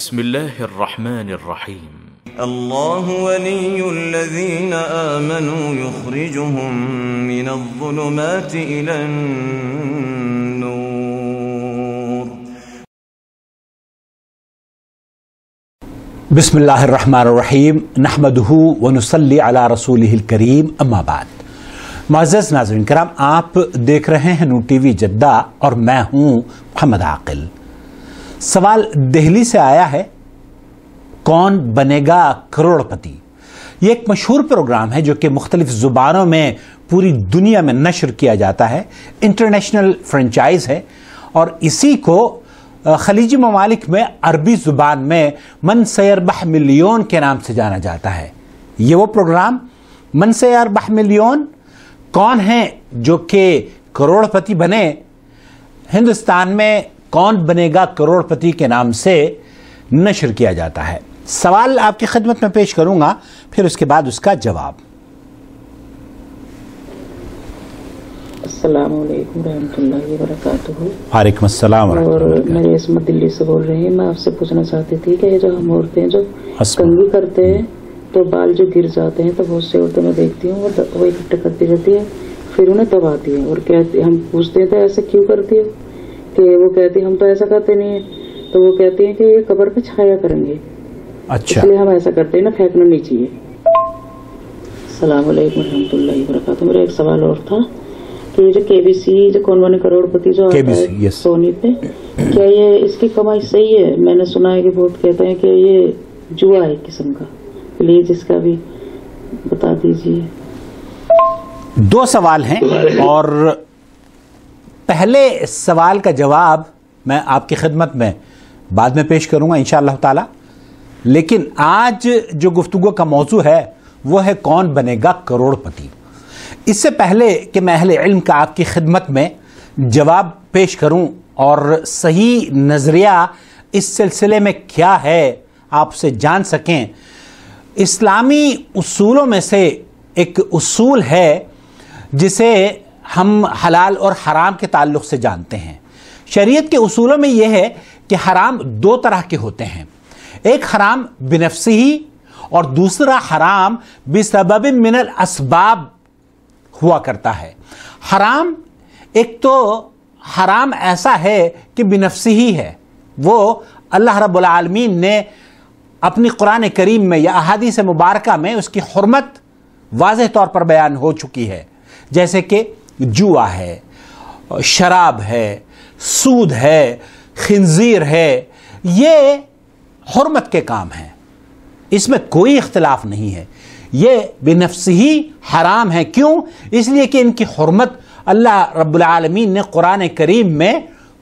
بسم الله الرحمن الرحيم الله ولي الذين آمنوا يخرجهم من الظلمات إلى النور بسم اللہ الرحمن الرحیم نحمدہ ونصلی علی رسولہ الکریم اما بعد۔ معزز ناظرین کرام، آپ دیکھ رہے ہیں نور ٹی وی جدہ اور میں ہوں محمد عاقل۔ سوال دہلی سے آیا ہے، کون بنے گا کروڑ پتی؟ یہ ایک مشہور پروگرام ہے جو کہ مختلف زبانوں میں پوری دنیا میں نشر کیا جاتا ہے، انٹرنیشنل فرنچائز ہے، اور اسی کو خلیجی ممالک میں عربی زبان میں من سیربح ملیون کے نام سے جانا جاتا ہے۔ یہ وہ پروگرام من سیربح ملیون، کون ہیں جو کہ کروڑ پتی بنے؟ ہندوستان میں کون بنے گا کروڑ پتی کے نام سے نشر کیا جاتا ہے۔ سوال آپ کی خدمت میں پیش کروں گا، پھر اس کے بعد اس کا جواب۔ السلام علیکم ورحمۃ اللہ وبرکاتہ۔ وعلیکم السلام ورحمۃ اللہ۔ اور میں عصمت دلی سے بول رہی ہوں۔ میں آپ سے پوچھنا چاہتی تھی کہ جو ہم عورتیں جو کنگھی کرتے ہیں تو بال جو گر جاتے ہیں، تو بہت سی عورتیں میں دیکھتی ہوں وہ اکٹھے کرتی رہتی ہے، پھر انہیں دباتی ہیں، اور کہتی، ہم پوچھتے ہیں تو ایسا کیوں کرتی ہو؟ کہ وہ کہتی ہم تو ایسا کرتے نہیں ہیں، تو وہ کہتی ہیں کہ یہ قبر پہ چھایا کریں گے، اچھا اس لیے ہم ایسا کرتے ہیں نا، پھینکنا نہیں چاہیے۔ السلام علیکم ورحمۃ اللہ وبرکاتہ۔ میرا ایک سوال اور تھا کہ یہ جو کے بی سی جو کون بنے کروڑ پتی جو آتا ہے سونی پہ، کیا یہ اس کی کمائی صحیح ہے؟ میں نے سنا ہے کہ بہت کہتے ہیں کہ یہ جوا ہے قسم کا، پلیز اس کا بھی بتا دیجیے۔ دو سوال ہیں، اور پہلے سوال کا جواب میں آپ کی خدمت میں بعد میں پیش کروں گا انشاءاللہ تعالی، لیکن آج جو گفتگو کا موضوع ہے وہ ہے کون بنے گا کروڑ پتی۔ اس سے پہلے کہ میں اہل علم کا آپ کی خدمت میں جواب پیش کروں اور صحیح نظریہ اس سلسلے میں کیا ہے آپ سے جان سکیں، اسلامی اصولوں میں سے ایک اصول ہے جسے ہم حلال اور حرام کے تعلق سے جانتے ہیں۔ شریعت کے اصولوں میں یہ ہے کہ حرام دو طرح کے ہوتے ہیں، ایک حرام بنفسہ اور دوسرا حرام بسبب من الاسباب ہوا کرتا ہے۔ حرام ایک تو حرام ایسا ہے کہ بنفسہ ہی ہے، وہ اللہ رب العالمین نے اپنی قرآن کریم میں یا احادیث مبارکہ میں اس کی حرمت واضح طور پر بیان ہو چکی ہے، جیسے کہ جوا ہے، شراب ہے، سود ہے، خنزیر ہے، یہ حرمت کے کام ہیں، اس میں کوئی اختلاف نہیں ہے، یہ بنفس ہی حرام ہے۔ کیوں؟ اس لیے کہ ان کی حرمت اللہ رب العالمین نے قرآن کریم میں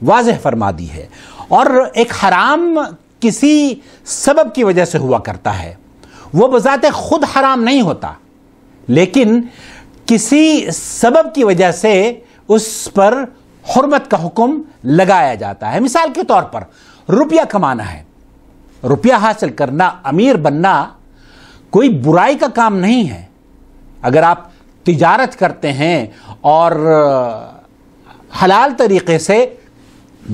واضح فرما دی ہے۔ اور ایک حرام کسی سبب کی وجہ سے ہوا کرتا ہے، وہ بذات خود حرام نہیں ہوتا، لیکن کسی سبب کی وجہ سے اس پر حرمت کا حکم لگایا جاتا ہے۔ مثال کے طور پر روپیہ کمانا ہے، روپیہ حاصل کرنا، امیر بننا کوئی برائی کا کام نہیں ہے۔ اگر آپ تجارت کرتے ہیں اور حلال طریقے سے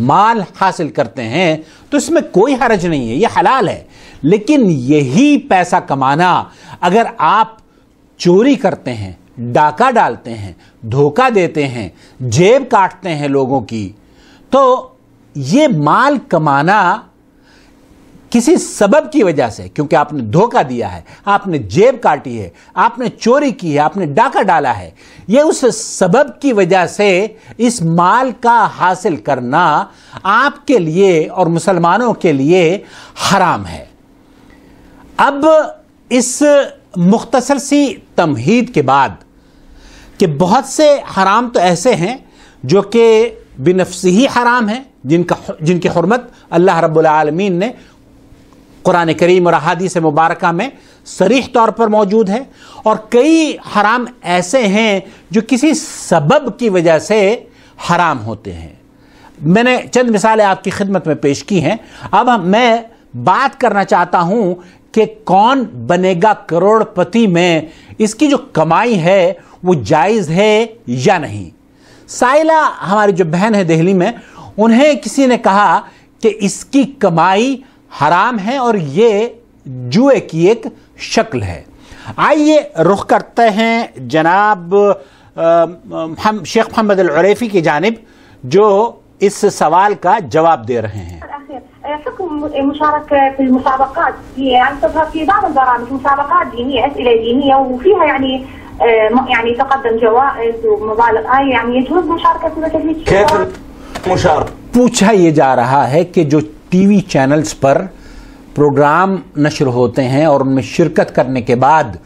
مال حاصل کرتے ہیں تو اس میں کوئی حرج نہیں ہے، یہ حلال ہے۔ لیکن یہی پیسہ کمانا اگر آپ چوری کرتے ہیں، ڈاکہ ڈالتے ہیں، دھوکہ دیتے ہیں، جیب کاٹتے ہیں لوگوں کی، تو یہ مال کمانا کسی سبب کی وجہ سے، کیونکہ آپ نے دھوکہ دیا ہے، آپ نے جیب کاٹی ہے، آپ نے چوری کی ہے، آپ نے ڈاکہ ڈالا ہے، یہ اس سبب کی وجہ سے اس مال کا حاصل کرنا آپ کے لیے اور مسلمانوں کے لیے حرام ہے۔ اب اس مختصر سی تمہید کے بعد کہ بہت سے حرام تو ایسے ہیں جو کہ بنفسہ ہی حرام ہیں، جن کی حرمت اللہ رب العالمین نے قرآن کریم اور احادیث مبارکہ میں صریح طور پر موجود ہے، اور کئی حرام ایسے ہیں جو کسی سبب کی وجہ سے حرام ہوتے ہیں۔ میں نے چند مثالیں آپ کی خدمت میں پیش کی ہیں۔ اب میں بات کرنا چاہتا ہوں کہ کون بنے گا کروڑ پتی میں اس کی جو کمائی ہے وہ جائز ہے یا نہیں۔ سائلہ ہماری جو بہن ہے دہلی میں، انہیں کسی نے کہا کہ اس کی کمائی حرام ہیں اور یہ جوئے کی ایک شکل ہے۔ آئیے رخ کرتے ہیں جناب شیخ محمد العریفی کی جانب جو اس سوال کا جواب دے رہے ہیں۔ حكم المشاركة في المسابقات يعني تظهر في بعض البرامج مسابقات دينية، أسئلة دينية وفيها يعني تقدم جوائز ومبالغ، يعني يجوز مشاركة في مثل هيك؟ كيف المشاركة؟ پوچھا یہ جا رہا ہے کہ جو ٹی وی چینلز پر پروگرام نشر ہوتے ہیں اور ان میں شرکت کرنے کے بعد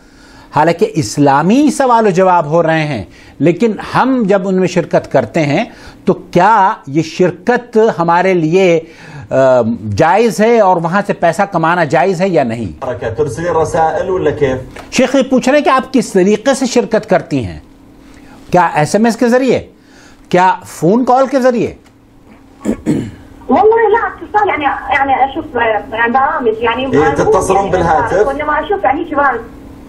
حالانکہ اسلامی سوال و جواب ہو رہے ہیں لیکن ہم جب ان میں شرکت کرتے ہیں تو کیا یہ شرکت ہمارے لیے جائز ہے اور وہاں سے پیسہ کمانا جائز ہے یا نہیں؟ ترسل رسائل ولا كيف؟ شیخ یہ پوچھ رہے ہیں کہ آپ کس طریقے سے شرکت کرتی ہیں، کیا ایس ایم ایس کے ذریعے، کیا فون کال کے ذریعے؟ والله لا اتصال يعني اشوف يعني برامج يعني تتصلون بالهاتف وانما اشوف يعني شباب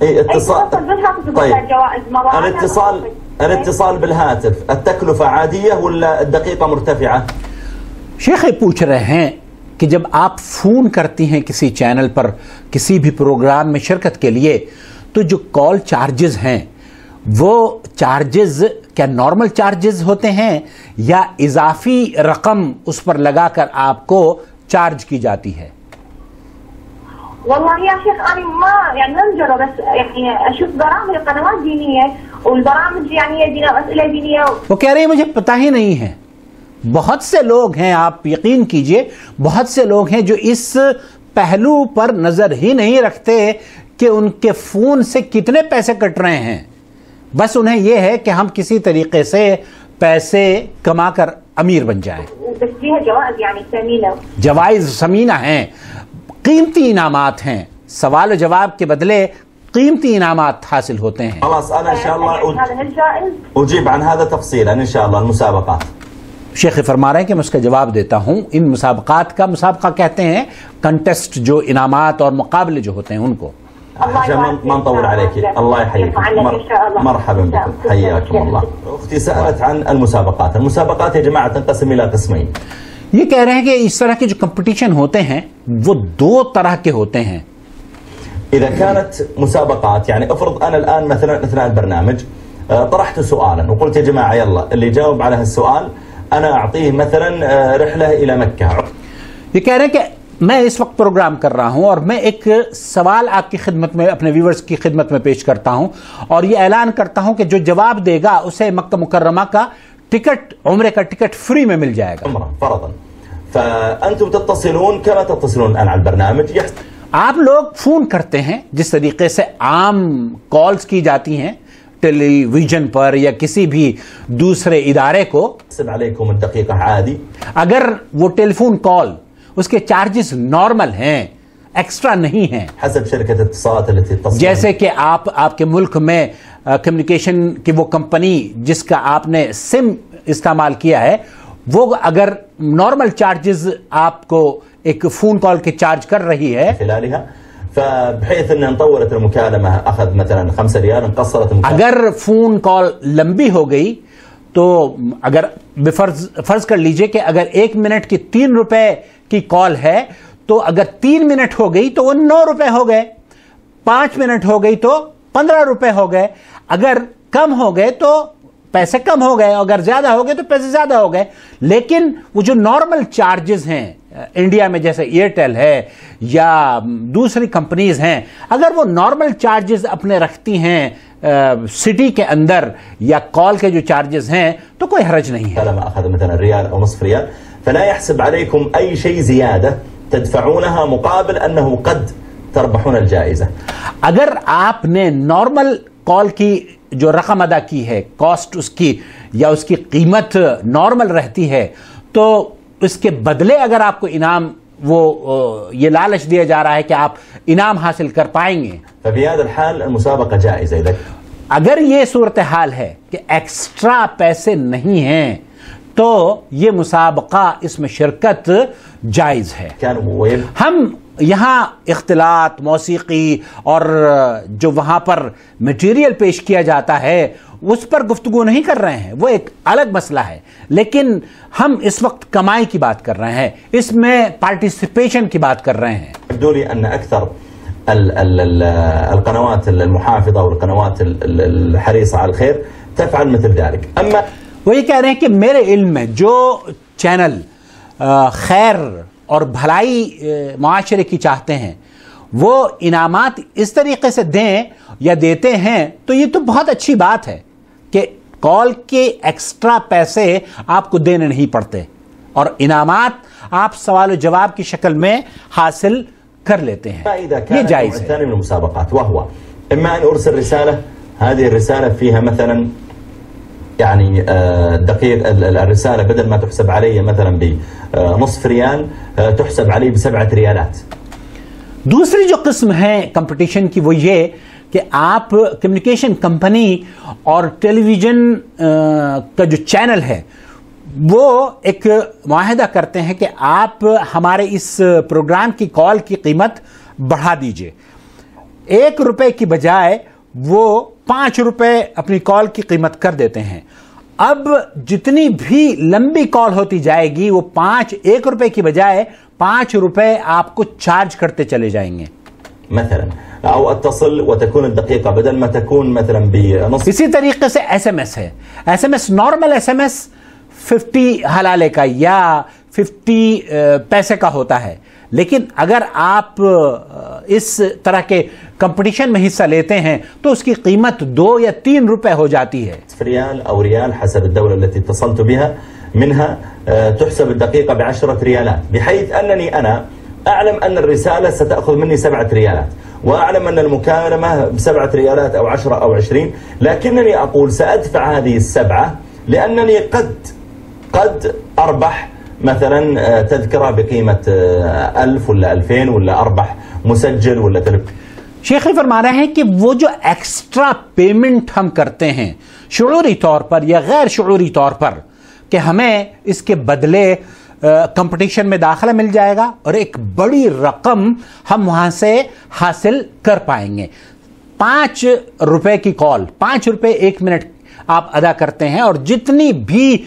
اتصال بالهاتف. طيب الاتصال بالهاتف التكلفة عادية ولا الدقيقة مرتفعة؟ شیخ پوچھ رہے ہیں کہ جب آپ فون کرتی ہیں کسی چینل پر کسی بھی پروگرام میں شرکت کے لیے تو جو کال چارجز ہیں وہ چارجز کیا نارمل چارجز ہوتے ہیں یا اضافی رقم اس پر لگا کر آپ کو چارج کی جاتی ہے؟ والله يا شيخ أنا ما يعني ننجره بس يعني أشوف برامج قنوات دينية والبرامج يعني دينية أسئلة دينية. وہ کہہ رہے ہیں مجھے پتہ ہی نہیں ہے، بہت سے لوگ ہیں، آپ یقین کیجئے بہت سے لوگ ہیں جو اس پہلو پر نظر ہی نہیں رکھتے کہ ان کے فون سے کتنے پیسے کٹ رہے ہیں، بس انہیں یہ ہے کہ ہم کسی طریقے سے پیسے کما کر امیر بن جائیں۔ جوائز يعني ثمينة، جوائز ثمینہ ہیں، قیمتی انعامات ہیں، سوال و جواب کے بدلے قیمتی انعامات حاصل ہوتے ہیں۔ خلاص انا ان شاء الله اجيب عن هذا تفصيلا ان شاء الله المسابقات۔ شیخ فرما رہے ہیں کہ میں اس کا جواب دیتا ہوں۔ ان مسابقات کا مسابقہ کہتے ہیں کنٹیسٹ، جو انعامات اور مقابلے جو ہوتے ہیں ان کو۔ ما نطول عليك، الله يحييك، مرحبا بكم، حياكم الله۔ اختي سألت عن المسابقات، المسابقات يا جماعة تنقسم الى قسمين۔ یہ کہہ رہے ہیں کہ اس طرح کے جو کمپٹیشن ہوتے ہیں وہ دو طرح کے ہوتے ہیں۔ اذا كانت مسابقات يعني افرض انا الان مثلا اثناء البرنامج طرحت سؤالا وقلت يا جماعة يلا اللي يجاوب على هالسؤال انا اعطيه مثلا رحلة الى مكة۔ یہ کہہ رہے ہیں کہ میں اس وقت پروگرام کر رہا ہوں اور میں ایک سوال آپ کی خدمت میں اپنے ویورز کی خدمت میں پیش کرتا ہوں اور یہ اعلان کرتا ہوں کہ جو جواب دے گا اسے مکہ مکرمہ کا ٹکٹ، عمرے کا ٹکٹ فری میں مل جائے گا۔ فرضا فانتم تتصلون كما تتصلون الان على البرنامج۔ آپ لوگ فون کرتے ہیں جس طریقے سے عام کالز کی جاتی ہیں ٹیلی ویژن پر یا کسی بھی دوسرے ادارے کو، علیکم الدقیقہ عادی، اگر وہ ٹیلی فون کال اس کے چارجز نارمل ہیں، ایکسٹرا نہیں ہیں، حسب شرکت اتصالات التي تصل، جیسے کہ آپ کے ملک میں کمیونیکیشن کی وہ کمپنی جس کا آپ نے سم استعمال کیا ہے وہ اگر نارمل چارجز آپ کو ایک فون کال کے چارج کر رہی ہے فبحيث ان طولت المكالمه اخذ مثلا 5 ريال انقصرت المكالمه، اگر فون کال لمبی ہو گئی تو اگر فرض کر لیجئے کہ اگر 1 منٹ کی 3 روپے کی کال ہے تو اگر 3 منٹ ہو گئی تو وہ 9 روپے ہو گئے، 5 منٹ ہو گئی تو 15 روپے ہو گئے، اگر کم ہو گئے تو پیسے کم ہو گئے، اگر زیادہ ہو گئے تو پیسے زیادہ ہو گئے۔ لیکن وہ جو نارمل چارجز ہیں انڈیا میں جیسے ایئرٹیل ہے یا دوسری کمپنیز ہیں، اگر وہ نارمل چارجز اپنے رکھتی ہیں سٹی کے اندر یا کال کے جو چارجز ہیں تو کوئی حرج نہیں ہے۔ لما اخذ مثلا ريال او نصف ريال فلا يحسب عليكم اي شيء زياده تدفعونها مقابل انه قد تربحون الجائزه۔ اگر آپ نے نارمل کال کی جو رقم ادا کی ہے، کاسٹ اس کی یا اس کی قیمت نارمل رہتی ہے تو اس کے بدلے اگر آپ کو انعام وہ یہ لالچ دیا جا رہا ہے کہ آپ انعام حاصل کر پائیں گے، ففي هذا الحال المسابقه جائزه۔ اگر یہ صورتحال ہے کہ ایکسٹرا پیسے نہیں ہیں تو یہ مسابقہ اس میں شرکت جائز ہے۔ ہم یہاں اختلاط، موسیقی اور جو وہاں پر میٹیریل پیش کیا جاتا ہے اس پر گفتگو نہیں کر رہے ہیں, وہ ایک الگ مسئلہ ہے. لیکن ہم اس وقت کمائی کی بات کر رہے ہیں, اس میں پارٹیسپیشن کی بات کر رہے ہیں. يبدو لي أن أكثر القنوات المحافظة والقنوات الحريصة على الخير تفعل مثل ذلك. أما وہ یہ کہہ رہے ہیں کہ میرے علم میں جو چینل خیر اور بھلائی معاشرے کی چاہتے ہیں وہ انعامات اس طریقے سے دیں یا دیتے ہیں, تو یہ تو بہت اچھی بات ہے کہ کال کے ایکسٹرا پیسے آپ کو دینے نہیں پڑتے اور انعامات آپ سوال و جواب کی شکل میں حاصل کر لیتے ہیں. یہ جائز ہے. الثاني من المسابقات وهو إما أن أرسل رسالة, هذه الرسالة فيها مثلا يعني دقيق, الرسالة بدل ما تحسب علي مثلا بنصف ريال تحسب علي ب7 ريالات. دوسری جو قسم ہے کمپٹیشن کی وہ یہ کہ آپ کمیونیکیشن کمپنی اور ٹیلی ویژن کا جو چینل ہے وہ ایک معاہدہ کرتے ہیں کہ آپ ہمارے اس پروگرام کی کال کی قیمت بڑھا دیجئے. 1 روپے کی بجائے وہ 5 روپے اپنی کال کی قیمت کر دیتے ہیں. اب جتنی بھی لمبی کال ہوتی جائے گی وہ 1 روپے کی بجائے 5 روپے آپ کو چارج کرتے چلے جائیں گے. مثلا او اتصل وتكون الدقيقة بدل ما تكون مثلا بنص. اسی طریقے سے ایس ایم ایس ہے. S M S normal S M S 50 حلالے کا یا 50 پیسے کا ہوتا ہے, لیکن اگر آپ اس طرح کے کمپٹیشن میں حصہ لیتے ہیں تو اس کی قیمت 2 یا 3 روپے ہو جاتی ہے. ريال او ريال حسب الدولة التي اتصلت بها, منها تحسب الدقيقة ب10 ريالات, بحيث أنني أنا أعلم أن الرسالة ستأخذ مني 7 ريالات, وأعلم أن المكالمة ب7 ريالات أو 10 أو 20, لكنني أقول سأدفع هذه 7 لأنني قد أربح مثلا تذكرة بقيمة 1000 ولا 2000 ولا أربح مسجل ولا شیخ فرما رہے ہیں کہ وہ جو ایکسٹرا پیمنٹ ہم کرتے ہیں شعوری طور پر یا غیر شعوری طور پر کہ ہمیں اس کے بدلے کمپٹیشن میں داخلہ مل جائے گا اور ایک بڑی رقم ہم وہاں سے حاصل کر پائیں گے. 5 روپے کی کال, 5 روپے 1 منٹ آپ ادا کرتے ہیں اور جتنی بھی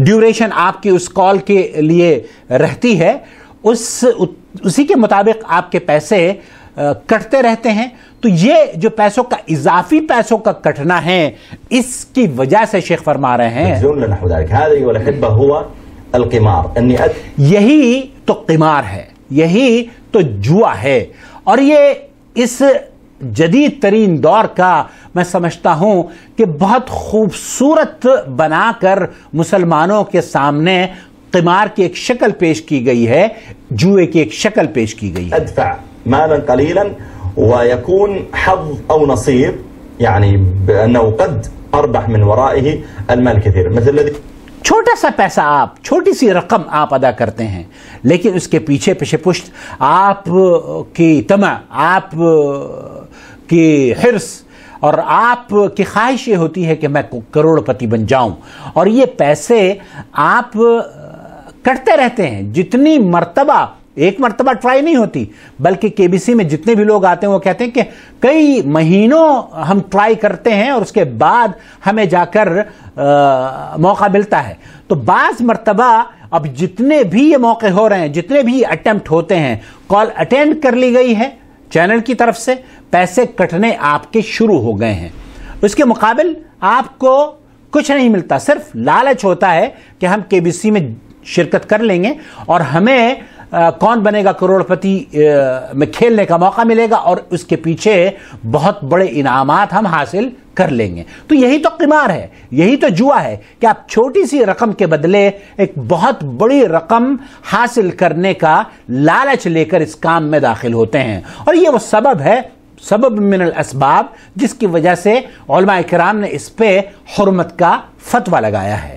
ڈیوریشن آپ کی اس کال کے لیے رہتی ہے اسی کے مطابق آپ کے پیسے کٹتے رہتے ہیں. تو یہ جو پیسوں کا اضافی پیسوں کا کٹنا ہے اس کی وجہ سے شیخ فرما رہے ہیں یہی تو قمار ہے, یہی تو جوا ہے. اور یہ اس جدید ترین دور کا میں سمجھتا ہوں کہ بہت خوبصورت بنا کر مسلمانوں کے سامنے قمار کی ایک شکل پیش کی گئی ہے, جوئے کی ایک شکل پیش کی گئی ہے. ادفع مالا قليلا ويكون حظ او نصيب, يعني بانه قد اربح من ورائه المال كثير, مثل الذي چھوٹا سا پیسہ آپ, چھوٹی سی رقم آپ ادا کرتے ہیں, لیکن اس کے پیچھے پشت آپ کی طمع, آپ کی حرص اور آپ کی خواہش یہ ہوتی ہے کہ میں کروڑ پتی بن جاؤں, اور یہ پیسے آپ کٹتے رہتے ہیں. جتنی مرتبہ, ایک مرتبہ ٹرائی نہیں ہوتی بلکہ کے بی سی میں جتنے بھی لوگ آتے ہیں وہ کہتے ہیں کہ کئی مہینوں ہم ٹرائی کرتے ہیں اور اس کے بعد ہمیں جا کر موقع ملتا ہے. تو بعض مرتبہ اب جتنے بھی یہ موقع ہو رہے ہیں, جتنے بھی اٹیمپٹ ہوتے ہیں, کال اٹینڈ کر لی گئی ہے چینل کی طرف سے, پیسے کٹنے آپ کے شروع ہو گئے ہیں. اس کے مقابل آپ کو کچھ نہیں ملتا, صرف لالچ ہوتا ہے کہ ہم کے بی سی میں شرکت کر لیں گے اور ہمیں کون بنے گا کروڑ پتی میں کھیلنے کا موقع ملے گا اور اس کے پیچھے بہت بڑے انعامات ہم حاصل کر لیں گے. تو یہی تو قمار ہے, یہی تو جوا ہے کہ آپ چھوٹی سی رقم کے بدلے ایک بہت بڑی رقم حاصل کرنے کا لالچ لے کر اس کام میں داخل ہوتے ہیں. اور یہ وہ سبب ہے, سبب من الاسباب جس کی وجہ سے علماء کرام نے اس پہ حرمت کا فتویٰ لگایا ہے.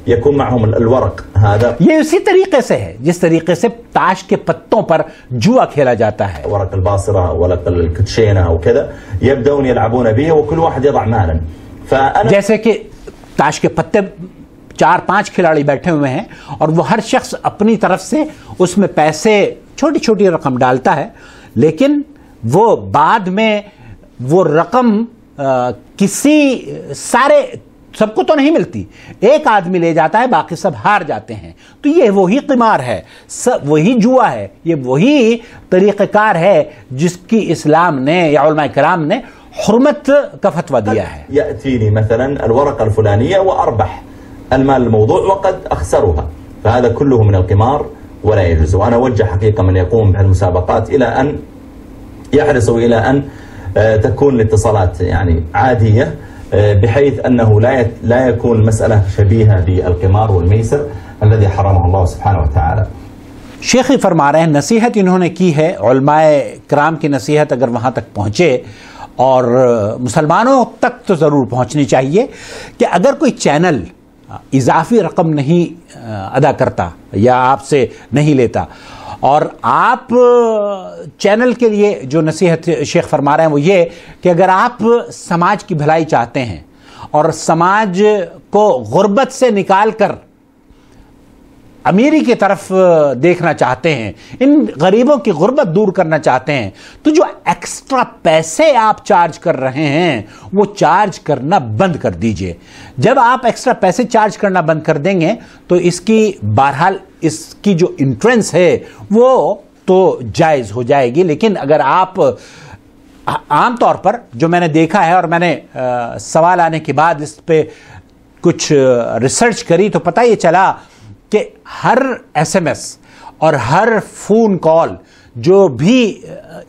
يكون معهم الورق هذا, یہ اسی طریقے سے ہے جس طریقے سے تاش کے پتوں پر جوا کھیلا جاتا ہے. ورق الباصرة ورق الكوتشينة وكذا يبدأون يلعبون به وكل واحد يضع مالا. جیسے کہ تاش کے پتے 4-5 کھلاڑی بیٹھے ہوئے ہیں اور وہ ہر شخص اپنی طرف سے اس میں پیسے چھوٹی چھوٹی رقم ڈالتا ہے, لیکن وہ بعد میں وہ رقم سارے سب کو تو نہیں ملتی، ایک آدمی لے جاتا ہے، باقی سب ہار جاتے ہیں. تو یہ وہی قمار ہے، وہی جوا ہے، یہ وہی طریقہ کار ہے جس کی اسلام نے یا علماء کرام نے حرمت کا فتویٰ دیا ہے. يأتيني مثلا الورقة الفلانية وأربح المال الموضوع وقد أخسرها، فهذا كله من القمار ولا يجوز. وأنا أوجه حقيقة من يقوم بهالمسابقات إلى أن يحرصوا إلى أن تكون الاتصالات يعني عادية، بحيث أنه لا يكون المسألة شبيهة بالقمار والميسر الذي حرمه الله سبحانه وتعالى. شیخ فرما رہے ہیں نصیحت انہوں نے کی ہے، علماء کرام کی نصیحت اگر وہاں تک پہنچے اور مسلمانوں تک تو ضرور پہنچنی چاہیے کہ اگر کوئی چینل اضافی رقم نہیں ادا کرتا یا آپ سے نہیں لیتا، اور آپ چینل کے لیے جو نصیحت شیخ فرما رہے ہیں وہ یہ کہ اگر آپ سماج کی بھلائی چاہتے ہیں اور سماج کو غربت سے نکال کر امیری کی طرف دیکھنا چاہتے ہیں، ان غریبوں کی غربت دور کرنا چاہتے ہیں، تو جو ایکسٹرا پیسے آپ چارج کر رہے ہیں وہ چارج کرنا بند کر دیجئے. جب آپ ایکسٹرا پیسے چارج کرنا بند کر دیں گے تو اس کی بہرحال اس کی جو انٹرنس ہے وہ تو جائز ہو جائے گی. لیکن اگر آپ عام طور پر جو میں نے دیکھا ہے اور میں نے سوال آنے کے بعد اس پہ کچھ ریسرچ کری تو پتہ یہ چلا کہ ہر ایس ایم ایس اور ہر فون کال جو بھی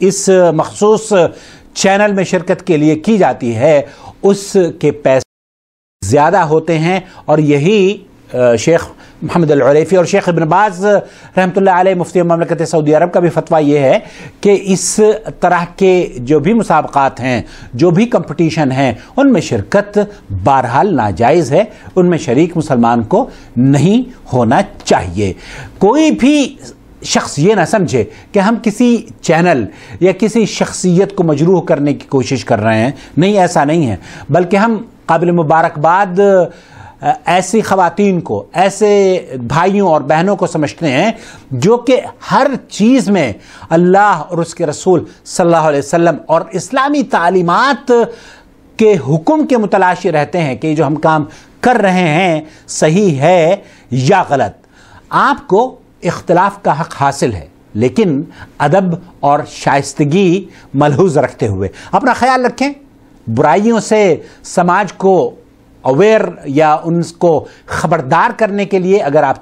اس مخصوص چینل میں شرکت کے لیے کی جاتی ہے اس کے پیسے زیادہ ہوتے ہیں. اور یہی شیخ محمد العریفی اور شیخ ابن باز رحمۃ اللہ علیہ مفتی مملکت سعودی عرب کا بھی فتویٰ یہ ہے کہ اس طرح کے جو بھی مسابقات ہیں، جو بھی کمپٹیشن ہیں، ان میں شرکت بہرحال ناجائز ہے، ان میں شریک مسلمان کو نہیں ہونا چاہیے. کوئی بھی شخص یہ نہ سمجھے کہ ہم کسی چینل یا کسی شخصیت کو مجروح کرنے کی کوشش کر رہے ہیں. نہیں، ایسا نہیں ہے، بلکہ ہم قابل مبارکباد ایسی خواتین کو، ایسے بھائیوں اور بہنوں کو سمجھتے ہیں جو کہ ہر چیز میں اللہ اور اس کے رسول صلی اللہ علیہ وسلم اور اسلامی تعلیمات کے حکم کے متلاشی رہتے ہیں کہ یہ جو ہم کام کر رہے ہیں صحیح ہے یا غلط. آپ کو اختلاف کا حق حاصل ہے، لیکن ادب اور شائستگی ملحوظ رکھتے ہوئے اپنا خیال رکھیں. برائیوں سے سماج کو اویئر یا ان کو خبردار کرنے کے لیے اگر آپ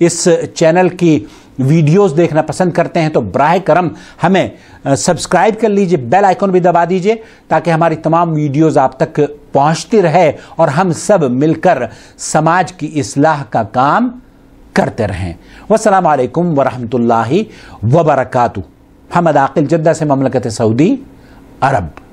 اس چینل کی ویڈیوز دیکھنا پسند کرتے ہیں تو براہ کرم ہمیں سبسکرائب کر لیجئے، بیل آئیکن بھی دبا دیجئے تاکہ ہماری تمام ویڈیوز آپ تک پہنچتی رہے اور ہم سب مل کر سماج کی اصلاح کا کام کرتے رہیں. والسلام علیکم ورحمۃ اللہ وبرکاتہ. محمد عاقل، جدہ سے، مملکت سعودی عرب.